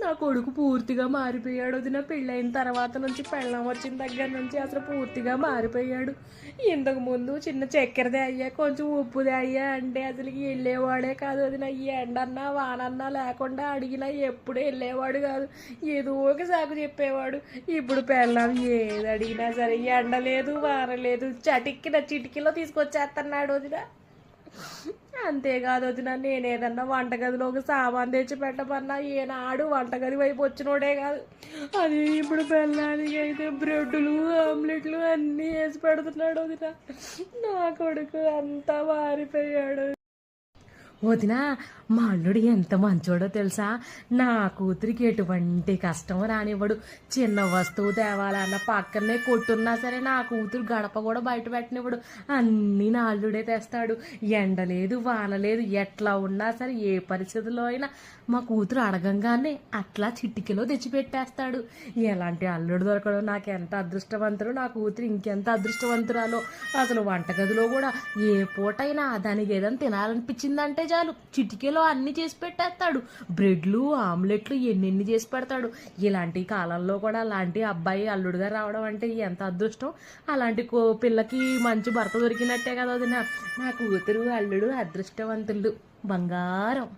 నా కొడుకు పూర్తిగా మారిపోయాడు. వదిన పెళ్ళైన తర్వాత నుంచి, పెళ్ళం వచ్చిన దగ్గర నుంచి అసలు పూర్తిగా మారిపోయాడు. ఇంతకు ముందు చిన్న చక్కెరదే అయ్యా, కొంచెం ఉప్పుదే అయ్యా అంటే అసలు వెళ్ళేవాడే కాదు. వదిన ఈ ఎండన్నా వానన్నా లేకుండా అడిగినా ఎప్పుడు వెళ్ళేవాడు కాదు. ఏదో ఒక సాకు చెప్పేవాడు. ఇప్పుడు పెళ్ళం ఏది అడిగినా సరే ఎండ లేదు వాన లేదు, చటిక్కిన చిటికీలో తీసుకొచ్చేస్తున్నాడు వదిన. అంతేకాదు వదిన, నేనేదన్నా వంటగదిలో ఒక సామాన్ తెచ్చి పెట్టమన్నా ఏనాడు వంటగది వైపు వచ్చినోడే కాదు. అది ఇప్పుడు పెళ్ళానికి అయితే బ్రెడ్లు ఆమ్లెట్లు అన్నీ వేసి పెడుతున్నాడు వదిన. నా కొడుకు అంతా మారిపోయాడు. వదిన, మా అల్లుడు ఎంత మంచోడో తెలుసా. నా కూతురికి ఎటువంటి కష్టం రానివ్వడు. చిన్న వస్తువు తేవాలన్న పక్కనే కొట్టున్నా సరే నా కూతురు గడప కూడా బయట పెట్టనివ్వడు. అన్నీ నా అల్లుడే తెస్తాడు. ఎండ లేదు వాన లేదు, ఎట్లా ఉన్నా సరే ఏ పరిస్థితుల్లో అయినా మా కూతురు అడగంగానే అట్లా చిటికెలో తెచ్చిపెట్టేస్తాడు. ఎలాంటి అల్లుడు దొరకడం నాకు ఎంత అదృష్టవంతుడు, నా కూతురు ఇంకెంత అదృష్టవంతురాలో. అసలు వంటగదిలో కూడా ఏ పూటైనా దానికి ఏదైనా తినాలనిపించిందంటే చాలు చిటికెలో అన్ని చేసి పెట్టేస్తాడు. బ్రెడ్లు ఆమ్లెట్లు ఎన్నెన్ని చేసి పెడతాడు. ఇలాంటి కాలంలో కూడా అలాంటి అబ్బాయి అల్లుడుగా రావడం అంటే ఎంత అదృష్టం. అలాంటి పిల్లకి మంచి భర్త దొరికినట్టే కదా వదిన. నా కూతురు అల్లుడు అదృష్టవంతులు, బంగారం.